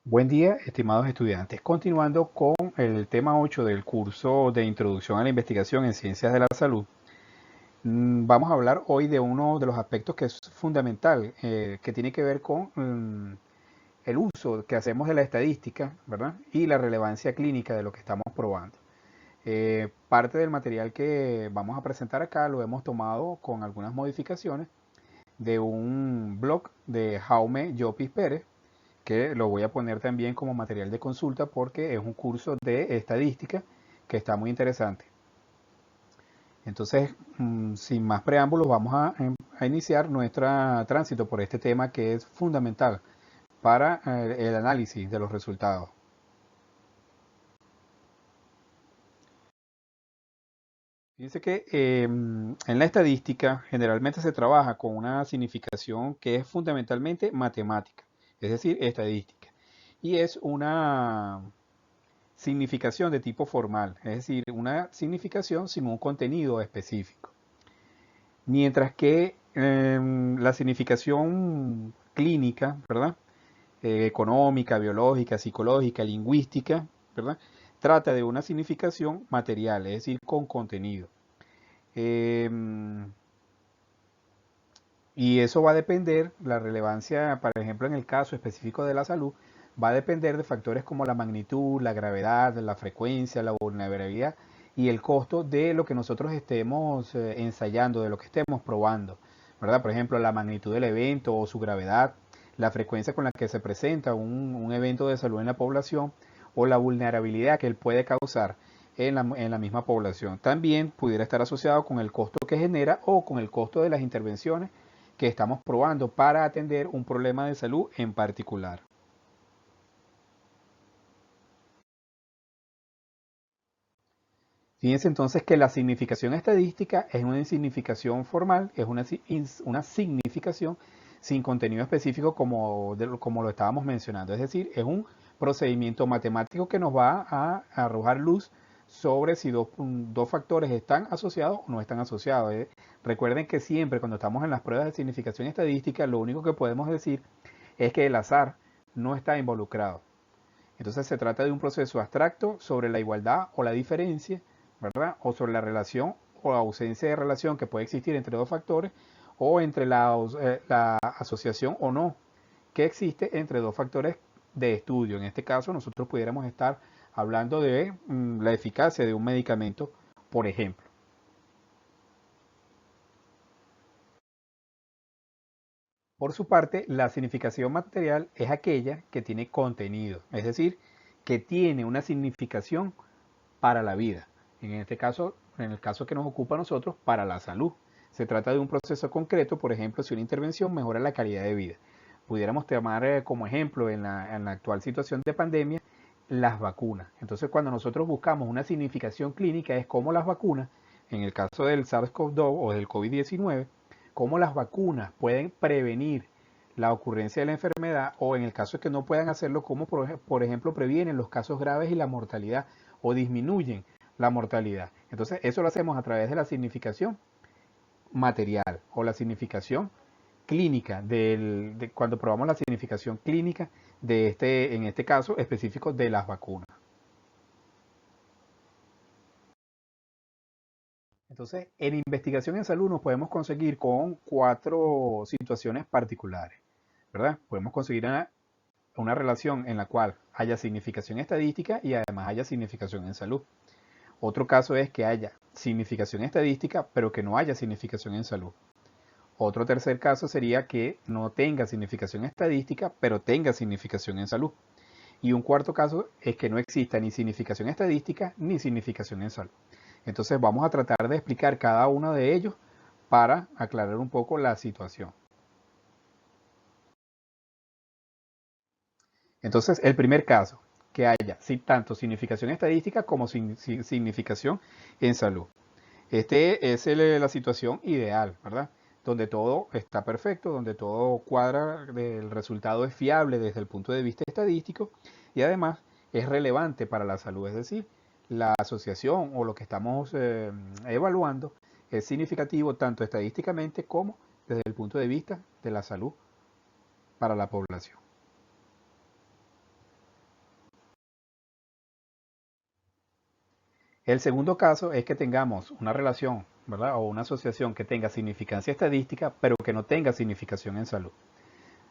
Buen día, estimados estudiantes. Continuando con el tema 8 del curso de Introducción a la Investigación en Ciencias de la Salud, vamos a hablar hoy de uno de los aspectos que es fundamental, que tiene que ver con el uso que hacemos de la estadística, ¿verdad? Y la relevancia clínica de lo que estamos probando. Parte del material que vamos a presentar acá lo hemos tomado con algunas modificaciones de un blog de Jaume Llopis Pérez, que lo voy a poner también como material de consulta porque es un curso de estadística que está muy interesante. Entonces, sin más preámbulos, vamos a iniciar nuestro tránsito por este tema que es fundamental para el análisis de los resultados. Fíjense que en la estadística generalmente se trabaja con una significación que es fundamentalmente matemática, es decir, estadística. Y es una significación de tipo formal, es decir, una significación sin un contenido específico. Mientras que la significación clínica, ¿verdad? Económica, biológica, psicológica, lingüística, ¿verdad? Trata de una significación material, es decir, con contenido. Eh, y eso va a depender, la relevancia, por ejemplo, en el caso específico de la salud, va a depender de factores como la magnitud, la gravedad, la frecuencia, la vulnerabilidad y el costo de lo que nosotros estemos ensayando, de lo que estemos probando, ¿verdad? Por ejemplo, la magnitud del evento o su gravedad, la frecuencia con la que se presenta un evento de salud en la población o la vulnerabilidad que él puede causar en la misma población. También pudiera estar asociado con el costo que genera o con el costo de las intervenciones que estamos probando para atender un problema de salud en particular. Fíjense entonces que la significación estadística es una significación formal, es una significación sin contenido específico como lo estábamos mencionando. Es decir, es un procedimiento matemático que nos va a arrojar luz sobre si dos factores están asociados o no están asociados. Recuerden que siempre cuando estamos en las pruebas de significación estadística, lo único que podemos decir es que el azar no está involucrado. Entonces se trata de un proceso abstracto sobre la igualdad o la diferencia, ¿verdad? O sobre la relación o ausencia de relación que puede existir entre dos factores o entre la asociación o no que existe entre dos factores de estudio. En este caso nosotros pudiéramos estar hablando de la eficacia de un medicamento, por ejemplo. Por su parte, la significación material es aquella que tiene contenido, es decir, que tiene una significación para la vida. En este caso, en el caso que nos ocupa a nosotros, para la salud. Se trata de un proceso concreto, por ejemplo, si una intervención mejora la calidad de vida. Pudiéramos tomar como ejemplo en la actual situación de pandemia las vacunas. Entonces, cuando nosotros buscamos una significación clínica es como las vacunas, en el caso del SARS-CoV-2 o del COVID-19, cómo las vacunas pueden prevenir la ocurrencia de la enfermedad o en el caso de que no puedan hacerlo, como por ejemplo previenen los casos graves y la mortalidad o disminuyen la mortalidad. Entonces eso lo hacemos a través de la significación material o la significación clínica cuando probamos la significación clínica en este caso específico de las vacunas. Entonces, en investigación en salud nos podemos conseguir con cuatro situaciones particulares, ¿verdad? Podemos conseguir una relación en la cual haya significación estadística y además haya significación en salud. Otro caso es que haya significación estadística, pero que no haya significación en salud. Otro tercer caso sería que no tenga significación estadística, pero tenga significación en salud. Y un cuarto caso es que no exista ni significación estadística ni significación en salud. Entonces vamos a tratar de explicar cada uno de ellos para aclarar un poco la situación. Entonces, el primer caso, que haya tanto significación estadística como significación en salud. Este es la situación ideal, ¿verdad? Donde todo está perfecto, donde todo cuadra, el resultado es fiable desde el punto de vista estadístico y además es relevante para la salud, es decir, la asociación o lo que estamos evaluando es significativo tanto estadísticamente como desde el punto de vista de la salud para la población. El segundo caso es que tengamos una relación, ¿verdad? O una asociación que tenga significancia estadística, pero que no tenga significación en salud.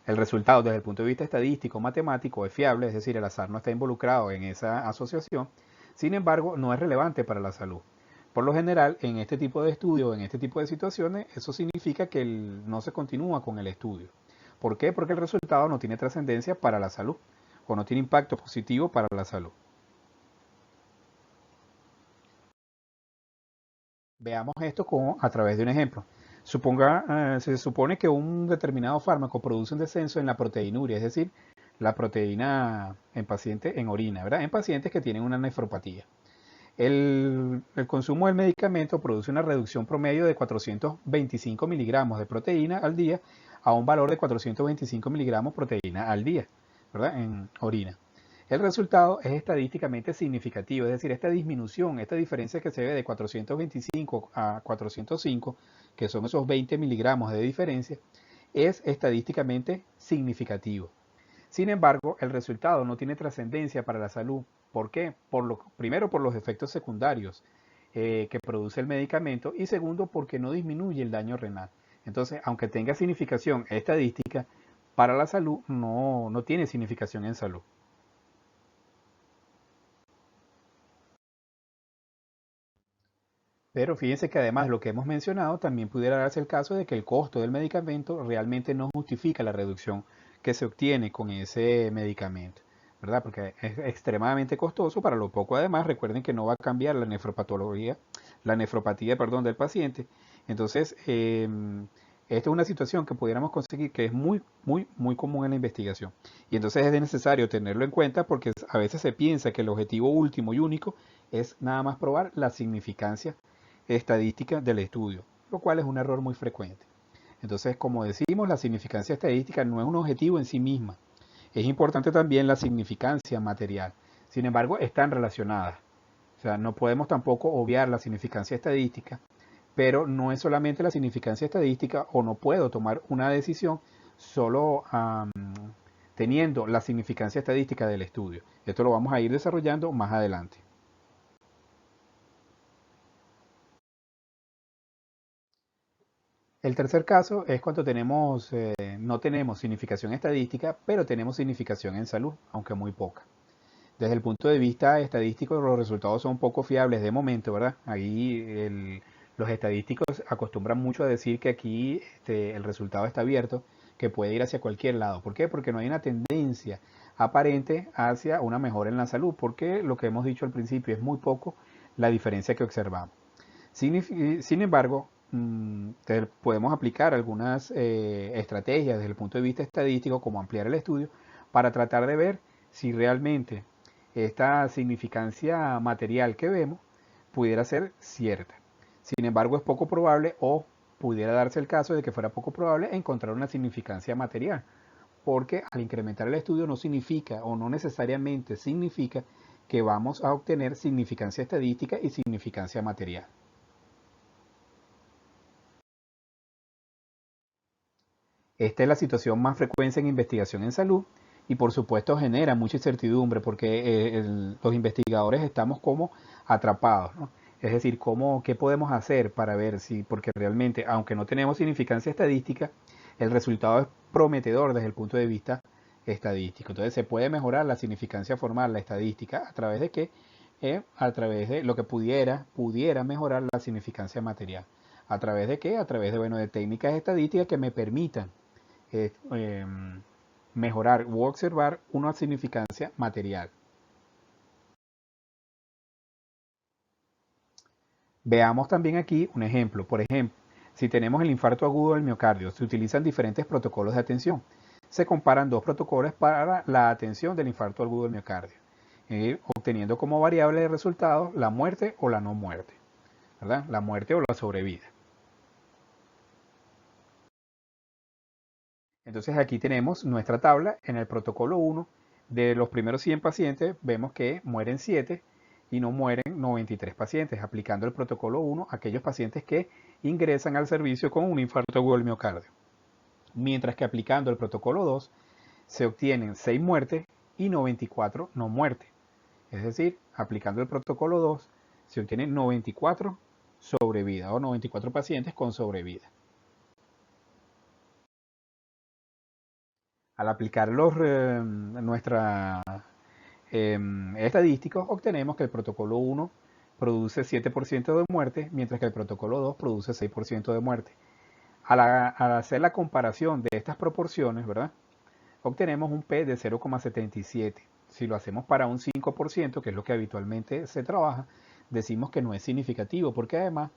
El resultado desde el punto de vista estadístico matemático es fiable, es decir, el azar no está involucrado en esa asociación, sin embargo, no es relevante para la salud. Por lo general, en este tipo de estudio, en este tipo de situaciones, eso significa que no se continúa con el estudio. ¿Por qué? Porque el resultado no tiene trascendencia para la salud o no tiene impacto positivo para la salud. Veamos esto a través de un ejemplo. Se supone que un determinado fármaco produce un descenso en la proteinuria, es decir, la proteína en pacientes en orina, ¿verdad? En pacientes que tienen una nefropatía. El consumo del medicamento produce una reducción promedio de 425 miligramos de proteína al día a un valor de 425 miligramos de proteína al día, ¿verdad? En orina. El resultado es estadísticamente significativo, es decir, esta disminución, esta diferencia que se ve de 425 a 405, que son esos 20 miligramos de diferencia, es estadísticamente significativo. Sin embargo, el resultado no tiene trascendencia para la salud. ¿Por qué? Primero, por los efectos secundarios que produce el medicamento y segundo, porque no disminuye el daño renal. Entonces, aunque tenga significación estadística, para la salud no tiene significación en salud. Pero fíjense que además de lo que hemos mencionado, también pudiera darse el caso de que el costo del medicamento realmente no justifica la reducción que se obtiene con ese medicamento, ¿verdad? Porque es extremadamente costoso para lo poco. Además, recuerden que no va a cambiar la nefropatía, perdón, del paciente. Entonces, esta es una situación que pudiéramos conseguir que es muy común en la investigación. Y entonces es necesario tenerlo en cuenta porque a veces se piensa que el objetivo último y único es nada más probar la significancia estadística del estudio, lo cual es un error muy frecuente. Entonces, como decimos, la significancia estadística no es un objetivo en sí misma. Es importante también la significancia material. Sin embargo, están relacionadas. O sea, no podemos tampoco obviar la significancia estadística, pero no es solamente la significancia estadística o no puedo tomar una decisión solo teniendo la significancia estadística del estudio. Esto lo vamos a ir desarrollando más adelante. El tercer caso es cuando no tenemos significación estadística, pero tenemos significación en salud, aunque muy poca. Desde el punto de vista estadístico, los resultados son poco fiables de momento, ¿verdad? Los estadísticos acostumbran mucho a decir que aquí el resultado está abierto, que puede ir hacia cualquier lado. ¿Por qué? Porque no hay una tendencia aparente hacia una mejora en la salud, porque lo que hemos dicho al principio es muy poco la diferencia que observamos. Sin embargo, podemos aplicar algunas estrategias desde el punto de vista estadístico, como ampliar el estudio, para tratar de ver si realmente esta significancia material que vemos pudiera ser cierta. Sin embargo, es poco probable o pudiera darse el caso de que fuera poco probable encontrar una significancia material, porque al incrementar el estudio no significa o no necesariamente significa que vamos a obtener significancia estadística y significancia material. Esta es la situación más frecuente en investigación en salud y por supuesto genera mucha incertidumbre porque los investigadores estamos como atrapados, ¿no? Es decir, ¿qué podemos hacer para ver si, porque realmente, aunque no tenemos significancia estadística, el resultado es prometedor desde el punto de vista estadístico? Entonces se puede mejorar la significancia formal, la estadística, a través de qué? A través de lo que pudiera mejorar la significancia material. ¿A través de qué? A través de, bueno, de técnicas estadísticas que me permitan eh, eh, mejorar u observar una significancia material. Veamos también aquí un ejemplo. Por ejemplo, si tenemos el infarto agudo del miocardio, se utilizan diferentes protocolos de atención. Se comparan dos protocolos para la atención del infarto agudo del miocardio, obteniendo como variable de resultados la muerte o la no muerte, ¿verdad? La muerte o la sobrevida. Entonces aquí tenemos nuestra tabla. En el protocolo 1, de los primeros 100 pacientes, vemos que mueren 7 y no mueren 93 pacientes, aplicando el protocolo 1 a aquellos pacientes que ingresan al servicio con un infarto agudo del miocardio. Mientras que aplicando el protocolo 2, se obtienen 6 muertes y 94 no muertes. Es decir, aplicando el protocolo 2, se obtienen 94 sobrevida o 94 pacientes con sobrevida. Al aplicar nuestra estadísticos, obtenemos que el protocolo 1 produce 7% de muerte, mientras que el protocolo 2 produce 6% de muerte. Al hacer la comparación de estas proporciones, ¿verdad? Obtenemos un P de 0,77. Si lo hacemos para un 5%, que es lo que habitualmente se trabaja, decimos que no es significativo, porque además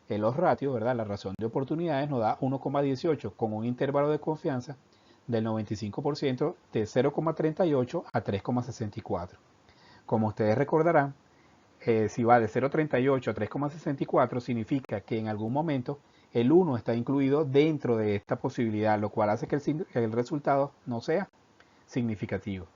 el odds ratio, ¿verdad? La razón de oportunidades nos da 1,18 con un intervalo de confianza del 95% de 0,38 a 3,64. Como ustedes recordarán, si va de 0,38 a 3,64 significa que en algún momento el 1 está incluido dentro de esta posibilidad, lo cual hace que el resultado no sea significativo.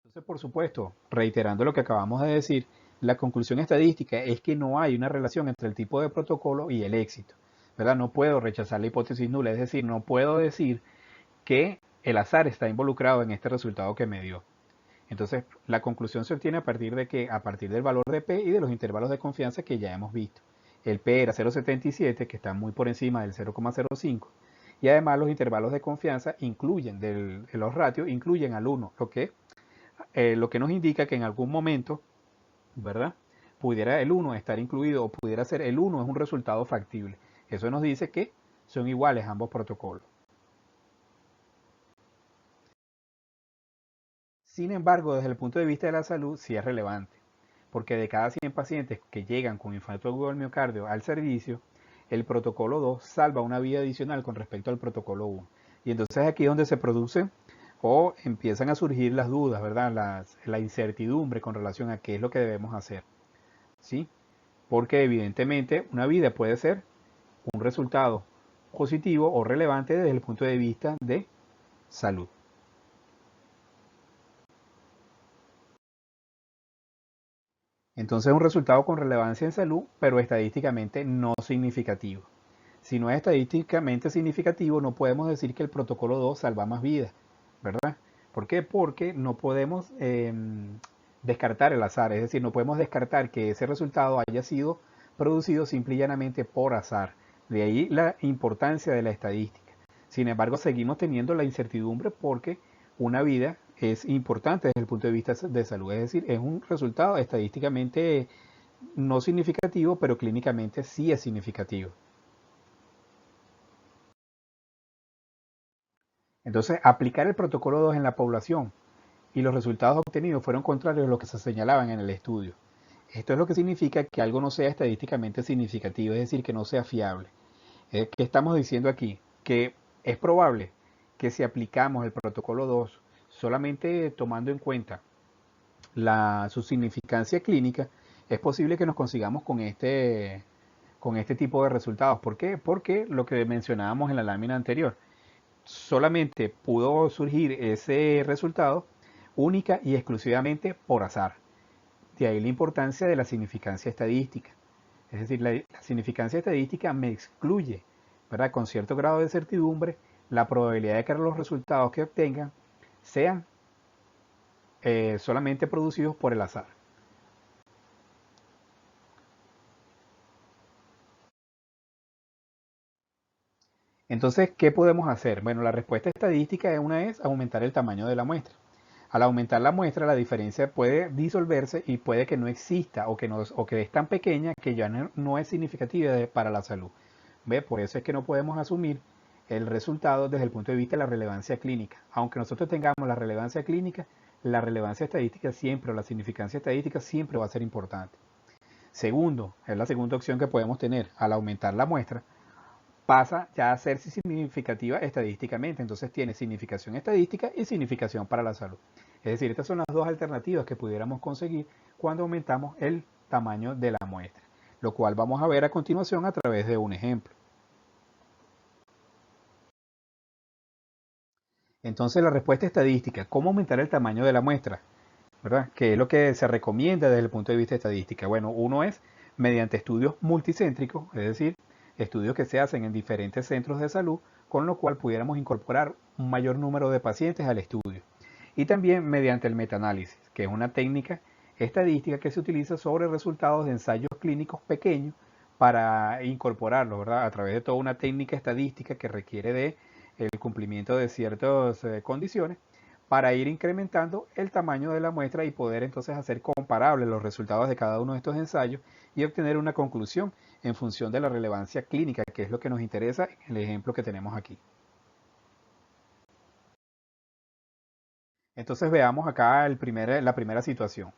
Entonces, por supuesto, reiterando lo que acabamos de decir, la conclusión estadística es que no hay una relación entre el tipo de protocolo y el éxito, ¿verdad? No puedo rechazar la hipótesis nula, es decir, no puedo decir que el azar está involucrado en este resultado que me dio. Entonces, la conclusión se obtiene a partir de que, a partir del valor de P y de los intervalos de confianza que ya hemos visto. El P era 0,77, que está muy por encima del 0,05, y además los intervalos de confianza incluyen, los ratios incluyen al 1, lo que nos indica que en algún momento, ¿verdad? Pudiera el 1 estar incluido o pudiera ser el 1 es un resultado factible. Eso nos dice que son iguales ambos protocolos. Sin embargo, desde el punto de vista de la salud, sí es relevante, porque de cada 100 pacientes que llegan con infarto agudo del miocardio al servicio, el protocolo 2 salva una vida adicional con respecto al protocolo 1. Y entonces aquí es donde se producen o empiezan a surgir las dudas, ¿verdad? La incertidumbre con relación a qué es lo que debemos hacer, ¿sí? Porque evidentemente una vida puede ser un resultado positivo o relevante desde el punto de vista de salud. Entonces un resultado con relevancia en salud, pero estadísticamente no significativo. Si no es estadísticamente significativo, no podemos decir que el protocolo 2 salva más vidas, ¿verdad? ¿Por qué? Porque no podemos descartar el azar, es decir, no podemos descartar que ese resultado haya sido producido simple y llanamente por azar. De ahí la importancia de la estadística. Sin embargo, seguimos teniendo la incertidumbre porque una vida es importante desde el punto de vista de salud, es decir, es un resultado estadísticamente no significativo, pero clínicamente sí es significativo. Entonces, aplicar el protocolo 2 en la población y los resultados obtenidos fueron contrarios a lo que se señalaban en el estudio. Esto es lo que significa que algo no sea estadísticamente significativo, es decir, que no sea fiable. ¿Qué estamos diciendo aquí? Que es probable que si aplicamos el protocolo 2 solamente tomando en cuenta su significancia clínica, es posible que nos consigamos con este tipo de resultados. ¿Por qué? Porque lo que mencionábamos en la lámina anterior, solamente pudo surgir ese resultado única y exclusivamente por azar. De ahí la importancia de la significancia estadística. Es decir, la significancia estadística me excluye, ¿verdad? Con cierto grado de certidumbre, la probabilidad de que los resultados que obtengan sean solamente producidos por el azar. Entonces, ¿qué podemos hacer? Bueno, la respuesta estadística es aumentar el tamaño de la muestra. Al aumentar la muestra, la diferencia puede disolverse y puede que no exista o que es tan pequeña que ya no es significativa para la salud. ¿Ve? Por eso es que no podemos asumir el resultado desde el punto de vista de la relevancia clínica. Aunque nosotros tengamos la relevancia clínica, la relevancia estadística siempre o la significancia estadística siempre va a ser importante. Segundo, es la segunda opción que podemos tener. Al aumentar la muestra, pasa ya a ser significativa estadísticamente. Entonces tiene significación estadística y significación para la salud. Es decir, estas son las dos alternativas que pudiéramos conseguir cuando aumentamos el tamaño de la muestra, lo cual vamos a ver a continuación a través de un ejemplo. Entonces la respuesta estadística, ¿cómo aumentar el tamaño de la muestra? ¿Verdad? ¿Qué es lo que se recomienda desde el punto de vista estadística? Bueno, uno es mediante estudios multicéntricos, es decir, estudios que se hacen en diferentes centros de salud, con lo cual pudiéramos incorporar un mayor número de pacientes al estudio. Y también mediante el metaanálisis, que es una técnica estadística que se utiliza sobre resultados de ensayos clínicos pequeños para incorporarlo, ¿verdad? A través de toda una técnica estadística que requiere de el cumplimiento de ciertas condiciones para ir incrementando el tamaño de la muestra y poder entonces hacer comparables los resultados de cada uno de estos ensayos y obtener una conclusión en función de la relevancia clínica, que es lo que nos interesa en el ejemplo que tenemos aquí. Entonces veamos acá la primera situación.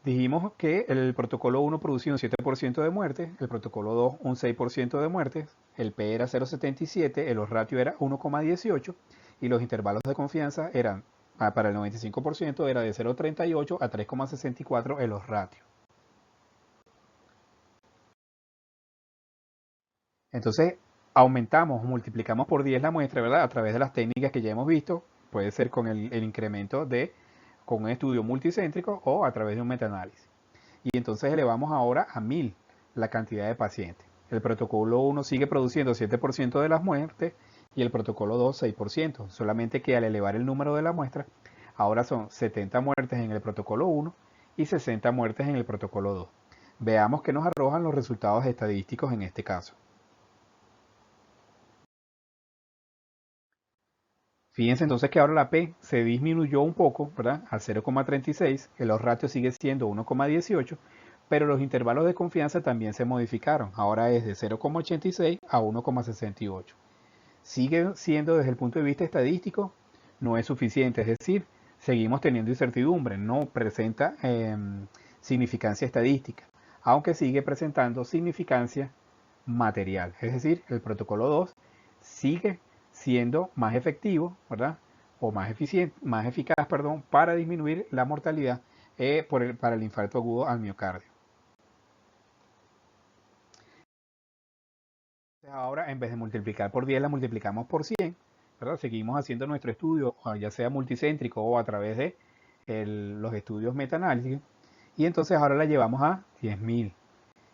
Dijimos que el protocolo 1 producía un 7% de muertes, el protocolo 2 un 6% de muertes, el P era 0,77, el ratio era 1,18 y los intervalos de confianza eran, para el 95% era de 0,38 a 3,64 el ratio. Entonces aumentamos, multiplicamos por 10 la muestra, ¿verdad? A través de las técnicas que ya hemos visto, puede ser con el incremento con un estudio multicéntrico o a través de un metaanálisis. Y entonces elevamos ahora a 1000 la cantidad de pacientes. El protocolo 1 sigue produciendo 7% de las muertes y el protocolo 2 6%, solamente que al elevar el número de la muestra, ahora son 70 muertes en el protocolo 1 y 60 muertes en el protocolo 2. Veamos qué nos arrojan los resultados estadísticos en este caso. Fíjense entonces que ahora la P se disminuyó un poco, ¿verdad? Al 0,36, el ratio sigue siendo 1,18, pero los intervalos de confianza también se modificaron. Ahora es de 0,86 a 1,68. Sigue siendo desde el punto de vista estadístico, no es suficiente, es decir, seguimos teniendo incertidumbre, no presenta significancia estadística, aunque sigue presentando significancia material. Es decir, el protocolo 2 sigue siendo más efectivo, ¿verdad? O más eficiente, más eficaz, perdón, para disminuir la mortalidad para el infarto agudo al miocardio. Ahora, en vez de multiplicar por 10, la multiplicamos por 100, ¿verdad? Seguimos haciendo nuestro estudio, ya sea multicéntrico o a través de los estudios metaanálisis, y entonces ahora la llevamos a 10.000.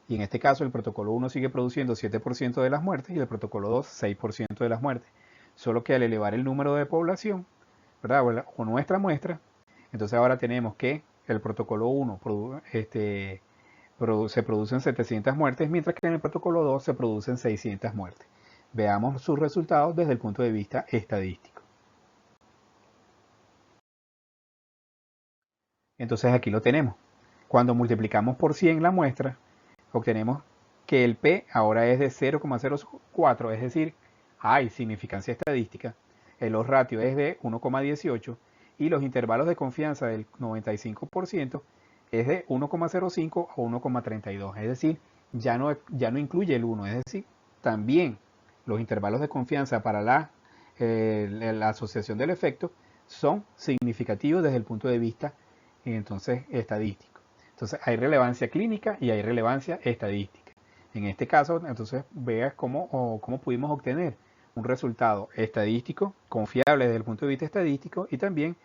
Y en este caso el protocolo 1 sigue produciendo 7% de las muertes y el protocolo 2 6% de las muertes. Solo que al elevar el número de población, ¿verdad? O nuestra muestra, entonces ahora tenemos que el protocolo 1 se producen 700 muertes, mientras que en el protocolo 2 se producen 600 muertes. Veamos sus resultados desde el punto de vista estadístico. Entonces aquí lo tenemos. Cuando multiplicamos por 100 la muestra, obtenemos que el P ahora es de 0,04, es decir, hay significancia estadística. El odds ratio es de 1,18 y los intervalos de confianza del 95% es de 1,05 a 1,32. Es decir, ya no incluye el 1. Es decir, también los intervalos de confianza para la asociación del efecto son significativos desde el punto de vista entonces estadístico. Entonces hay relevancia clínica y hay relevancia estadística. En este caso, entonces veas cómo pudimos obtener un resultado estadístico confiable desde el punto de vista estadístico y también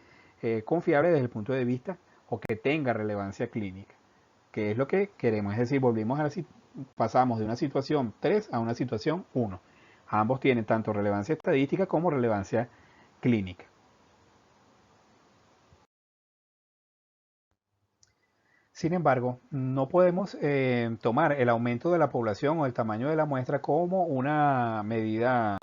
confiable desde el punto de vista o que tenga relevancia clínica, que es lo que queremos. Es decir, pasamos de una situación 3 a una situación 1. Ambos tienen tanto relevancia estadística como relevancia clínica. Sin embargo, no podemos tomar el aumento de la población o el tamaño de la muestra como una medida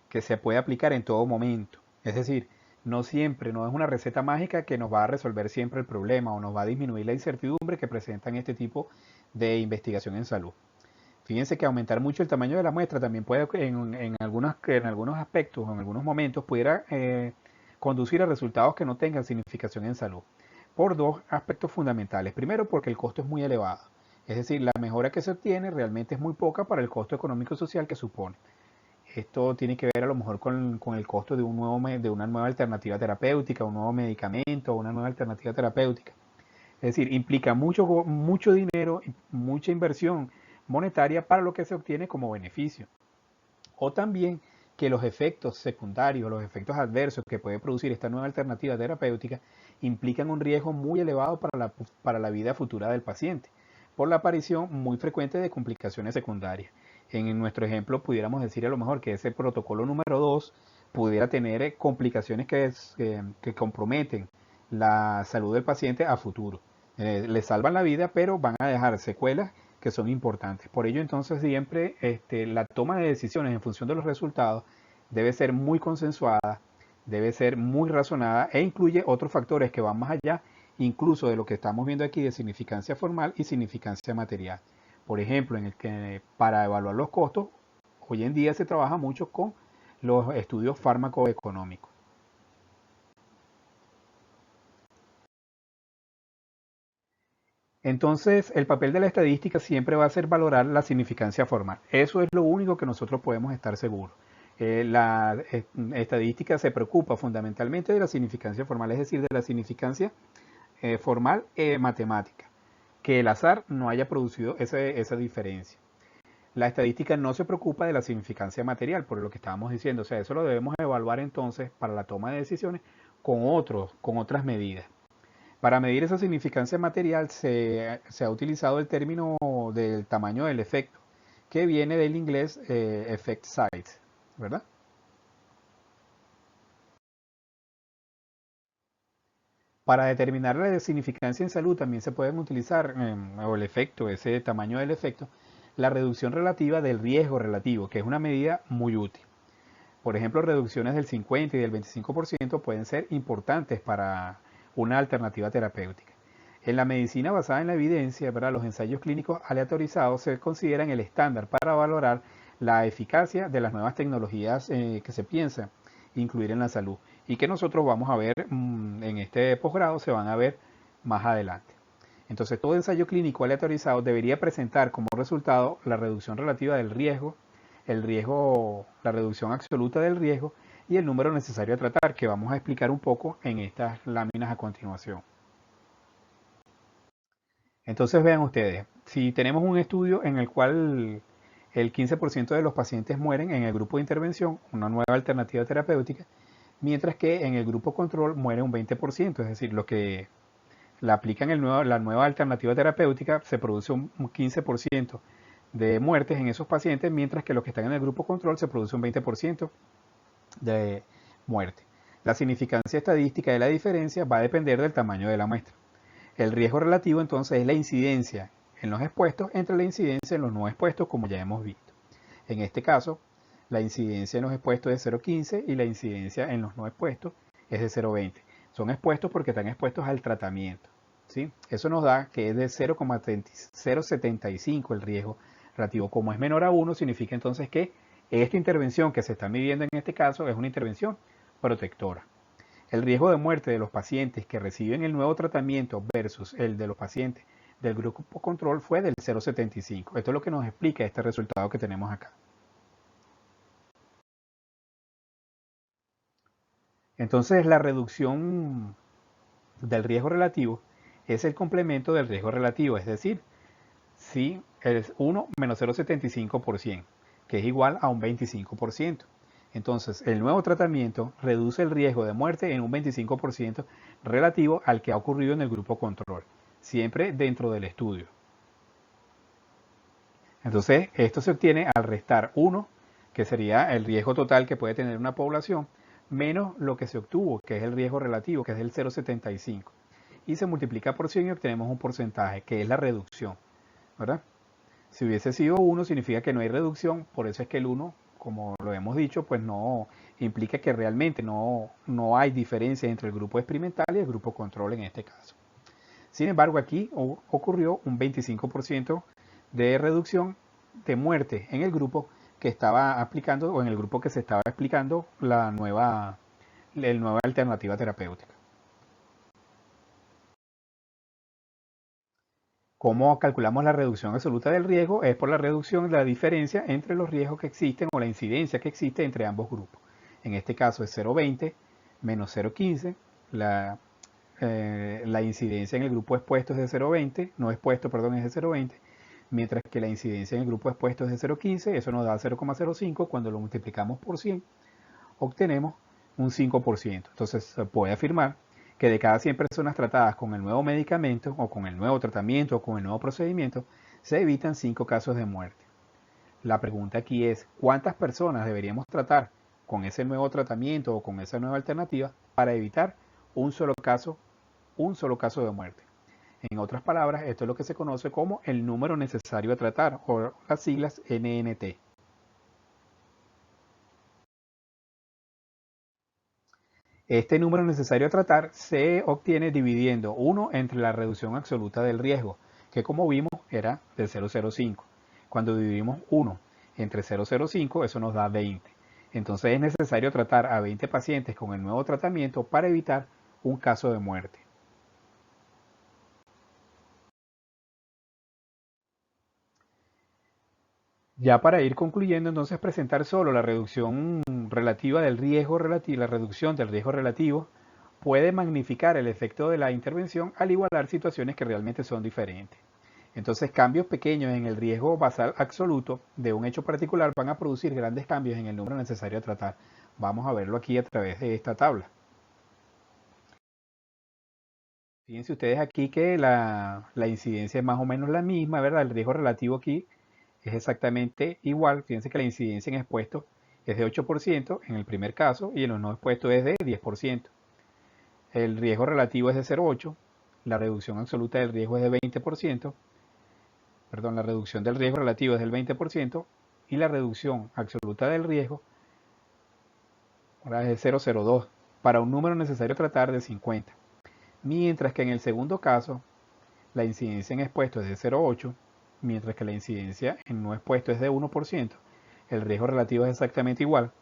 que se puede aplicar en todo momento. Es decir, no siempre, no es una receta mágica que nos va a resolver siempre el problema o nos va a disminuir la incertidumbre que presentan este tipo de investigación en salud. Fíjense que aumentar mucho el tamaño de la muestra también puede, en algunos aspectos o en algunos momentos, pudiera conducir a resultados que no tengan significación en salud por dos aspectos fundamentales. Primero, porque el costo es muy elevado. Es decir, la mejora que se obtiene realmente es muy poca para el costo económico y social que supone. Esto tiene que ver a lo mejor con el costo de una nueva alternativa terapéutica, un nuevo medicamento, una nueva alternativa terapéutica. Es decir, implica mucho dinero, mucha inversión monetaria para lo que se obtiene como beneficio. O también que los efectos secundarios, los efectos adversos que puede producir esta nueva alternativa terapéutica implican un riesgo muy elevado para la vida futura del paciente, por la aparición muy frecuente de complicaciones secundarias. En nuestro ejemplo pudiéramos decir a lo mejor que ese protocolo número 2 pudiera tener complicaciones que comprometen la salud del paciente a futuro. Le salvan la vida, pero van a dejar secuelas que son importantes. Por ello, entonces, siempre la toma de decisiones en función de los resultados debe ser muy consensuada, debe ser muy razonada e incluye otros factores que van más allá, incluso de lo que estamos viendo aquí de significancia formal y significancia material. Por ejemplo, en el que para evaluar los costos, hoy en día se trabaja mucho con los estudios fármacoeconómicos. Entonces, el papel de la estadística siempre va a ser valorar la significancia formal. Eso es lo único que nosotros podemos estar seguros. La estadística se preocupa fundamentalmente de la significancia formal, es decir, de la significancia formal matemática, que el azar no haya producido esa diferencia. La estadística no se preocupa de la significancia material, por lo que estábamos diciendo. O sea, eso lo debemos evaluar entonces para la toma de decisiones con otras medidas. Para medir esa significancia material se ha utilizado el término del tamaño del efecto, que viene del inglés effect size, ¿verdad? Para determinar la significancia en salud también se pueden utilizar, o el efecto, ese tamaño del efecto, la reducción relativa del riesgo relativo, que es una medida muy útil. Por ejemplo, reducciones del 50 y del 25% pueden ser importantes para una alternativa terapéutica. En la medicina basada en la evidencia, ¿verdad? Los ensayos clínicos aleatorizados se consideran el estándar para valorar la eficacia de las nuevas tecnologías que se piensa incluir en la salud y que nosotros vamos a ver en este posgrado, se van a ver más adelante. Entonces, todo ensayo clínico aleatorizado debería presentar como resultado la reducción relativa del riesgo, la reducción absoluta del riesgo y el número necesario a tratar, que vamos a explicar un poco en estas láminas a continuación. Entonces vean ustedes, si tenemos un estudio en el cual el 15% de los pacientes mueren en el grupo de intervención, una nueva alternativa terapéutica, mientras que en el grupo control muere un 20%, es decir, lo que la aplican la nueva alternativa terapéutica se produce un 15% de muertes en esos pacientes, mientras que los que están en el grupo control se produce un 20% de muerte. La significancia estadística de la diferencia va a depender del tamaño de la muestra. El riesgo relativo entonces es la incidencia en los expuestos entre la incidencia en los no expuestos, como ya hemos visto. En este caso, la incidencia en los expuestos es de 0,15 y la incidencia en los no expuestos es de 0,20. Son expuestos porque están expuestos al tratamiento. ¿Sí? Eso nos da que es de 0,075 el riesgo relativo. Como es menor a 1, significa entonces que esta intervención que se está midiendo en este caso es una intervención protectora. El riesgo de muerte de los pacientes que reciben el nuevo tratamiento versus el de los pacientes del grupo control fue del 0,75. Esto es lo que nos explica este resultado que tenemos acá. Entonces, la reducción del riesgo relativo es el complemento del riesgo relativo, es decir, si es 1 menos 0,75%, que es igual a un 25%. Entonces, el nuevo tratamiento reduce el riesgo de muerte en un 25% relativo al que ha ocurrido en el grupo control, siempre dentro del estudio. Entonces, esto se obtiene al restar 1, que sería el riesgo total que puede tener una población, menos lo que se obtuvo, que es el riesgo relativo, que es el 0,75. Y se multiplica por 100 y obtenemos un porcentaje, que es la reducción, ¿verdad? Si hubiese sido 1, significa que no hay reducción, por eso es que el 1, como lo hemos dicho, pues no implica que realmente no hay diferencia entre el grupo experimental y el grupo control en este caso. Sin embargo, aquí ocurrió un 25% de reducción de muerte en el grupo que estaba aplicando o en el grupo que se estaba explicando la nueva alternativa terapéutica. ¿Cómo calculamos la reducción absoluta del riesgo? Es por la reducción de la diferencia entre los riesgos que existen o la incidencia que existe entre ambos grupos. En este caso es 0,20 menos 0,15. La incidencia en el grupo expuesto es de 0,20, no expuesto, perdón, es de 0,20, mientras que la incidencia en el grupo expuesto es de 0,15, eso nos da 0,05, cuando lo multiplicamos por 100, obtenemos un 5%. Entonces se puede afirmar que de cada 100 personas tratadas con el nuevo medicamento o con el nuevo tratamiento o con el nuevo procedimiento, se evitan 5 casos de muerte. La pregunta aquí es, ¿cuántas personas deberíamos tratar con ese nuevo tratamiento o con esa nueva alternativa para evitar un solo caso un solo caso de muerte. En otras palabras, esto es lo que se conoce como el número necesario a tratar, o las siglas NNT. Este número necesario a tratar se obtiene dividiendo 1 entre la reducción absoluta del riesgo, que como vimos era de 0,05. Cuando dividimos 1 entre 0,05, eso nos da 20. Entonces es necesario tratar a 20 pacientes con el nuevo tratamiento para evitar un caso de muerte. Ya para ir concluyendo, entonces presentar solo la reducción relativa del riesgo relativo, la reducción del riesgo relativo puede magnificar el efecto de la intervención al igualar situaciones que realmente son diferentes. Entonces, cambios pequeños en el riesgo basal absoluto de un hecho particular van a producir grandes cambios en el número necesario a tratar. Vamos a verlo aquí a través de esta tabla. Fíjense ustedes aquí que la incidencia es más o menos la misma, ¿verdad? El riesgo relativo aquí es exactamente igual. Fíjense que la incidencia en expuestos es de 8% en el primer caso y en los no expuestos es de 10%. El riesgo relativo es de 0,8%, la reducción absoluta del riesgo es de 20%, perdón, la reducción del riesgo relativo es del 20% y la reducción absoluta del riesgo ahora es de 0,02 para un número necesario tratar de 50. Mientras que en el segundo caso la incidencia en expuesto es de 0,8, mientras que la incidencia en no expuesto es de 1%, el riesgo relativo es exactamente igual,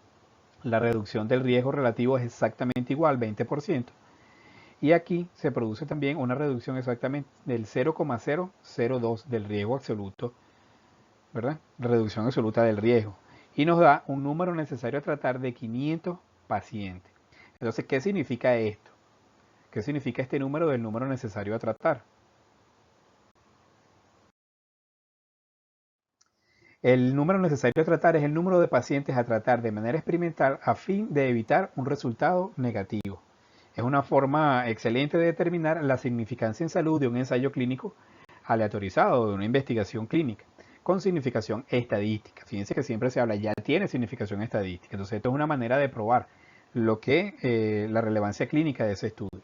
la reducción del riesgo relativo es exactamente igual, 20%, y aquí se produce también una reducción exactamente del 0,002 del riesgo absoluto, ¿verdad? Reducción absoluta del riesgo. Y nos da un número necesario a tratar de 500 pacientes. Entonces, ¿qué significa esto? ¿Qué significa este número del número necesario a tratar? El número necesario a tratar es el número de pacientes a tratar de manera experimental a fin de evitar un resultado negativo. Es una forma excelente de determinar la significancia en salud de un ensayo clínico aleatorizado o de una investigación clínica con significación estadística. Fíjense que siempre se habla, ya tiene significación estadística. Entonces esto es una manera de probar lo que la relevancia clínica de ese estudio.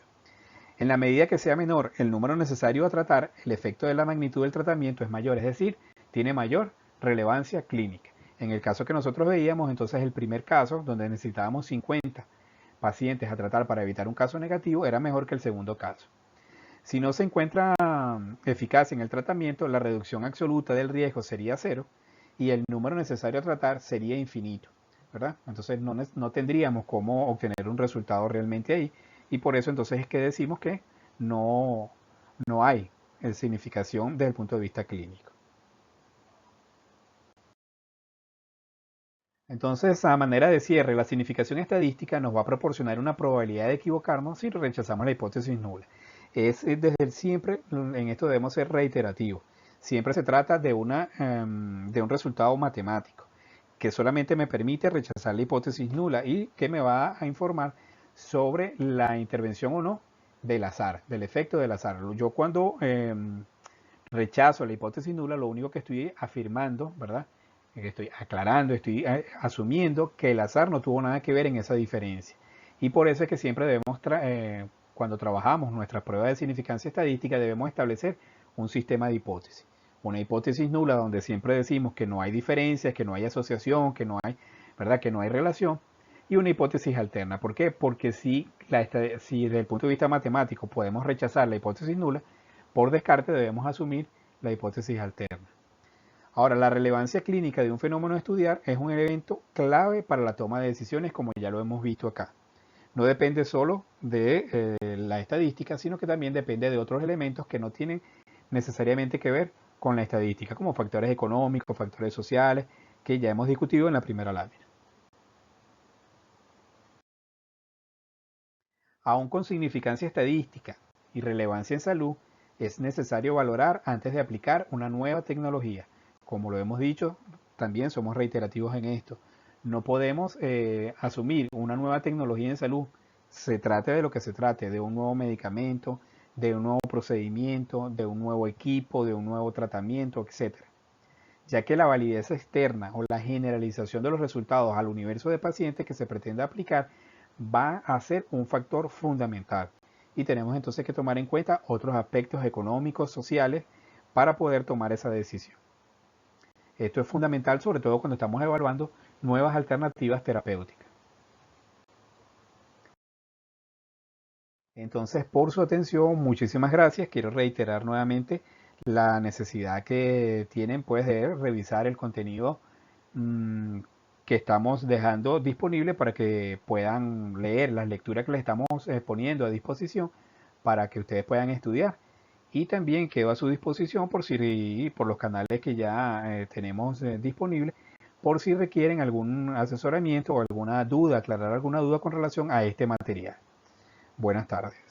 En la medida que sea menor el número necesario a tratar, el efecto de la magnitud del tratamiento es mayor, es decir, tiene mayor relevancia clínica. En el caso que nosotros veíamos, entonces el primer caso, donde necesitábamos 50 pacientes a tratar para evitar un caso negativo, era mejor que el segundo caso. Si no se encuentra eficacia en el tratamiento, la reducción absoluta del riesgo sería cero y el número necesario a tratar sería infinito, ¿verdad? Entonces no tendríamos cómo obtener un resultado realmente ahí y por eso entonces es que decimos que no, no hay significación desde el punto de vista clínico. Entonces, a manera de cierre, la significación estadística nos va a proporcionar una probabilidad de equivocarnos si rechazamos la hipótesis nula. Es desde siempre, en esto debemos ser reiterativos. Siempre se trata de un resultado matemático que solamente me permite rechazar la hipótesis nula y que me va a informar sobre la intervención o no del azar, del efecto del azar. Yo cuando rechazo la hipótesis nula, lo único que estoy afirmando, ¿verdad? Que estoy aclarando, estoy asumiendo que el azar no tuvo nada que ver en esa diferencia. Y por eso es que siempre debemos, cuando trabajamos nuestra prueba de significancia estadística, debemos establecer un sistema de hipótesis. Una hipótesis nula donde siempre decimos que no hay diferencias, que no hay asociación, que no hay, ¿verdad? Que no hay relación. Y una hipótesis alterna. ¿Por qué? Porque si desde el punto de vista matemático podemos rechazar la hipótesis nula, por descarte debemos asumir la hipótesis alterna. Ahora, la relevancia clínica de un fenómeno a estudiar es un evento clave para la toma de decisiones, como ya lo hemos visto acá. No depende solo de la estadística, sino que también depende de otros elementos que no tienen necesariamente que ver con la estadística, como factores económicos, factores sociales, que ya hemos discutido en la primera lámina. Aún con significancia estadística y relevancia en salud, es necesario valorar antes de aplicar una nueva tecnología. Como lo hemos dicho, también somos reiterativos en esto. No podemos asumir una nueva tecnología en salud, se trate de lo que se trate, de un nuevo medicamento, de un nuevo procedimiento, de un nuevo equipo, de un nuevo tratamiento, etcétera, ya que la validez externa o la generalización de los resultados al universo de pacientes que se pretende aplicar va a ser un factor fundamental. y tenemos entonces que tomar en cuenta otros aspectos económicos, sociales, para poder tomar esa decisión. Esto es fundamental, sobre todo cuando estamos evaluando nuevas alternativas terapéuticas. Entonces, por su atención, muchísimas gracias. Quiero reiterar nuevamente la necesidad que tienen pues de revisar el contenido mmm, que estamos dejando disponible para que puedan leer las lecturas que les estamos poniendo a disposición para que ustedes puedan estudiar. Y también quedo a su disposición por si por los canales que ya tenemos disponibles, por si requieren algún asesoramiento o alguna duda, aclarar alguna duda con relación a este material. Buenas tardes.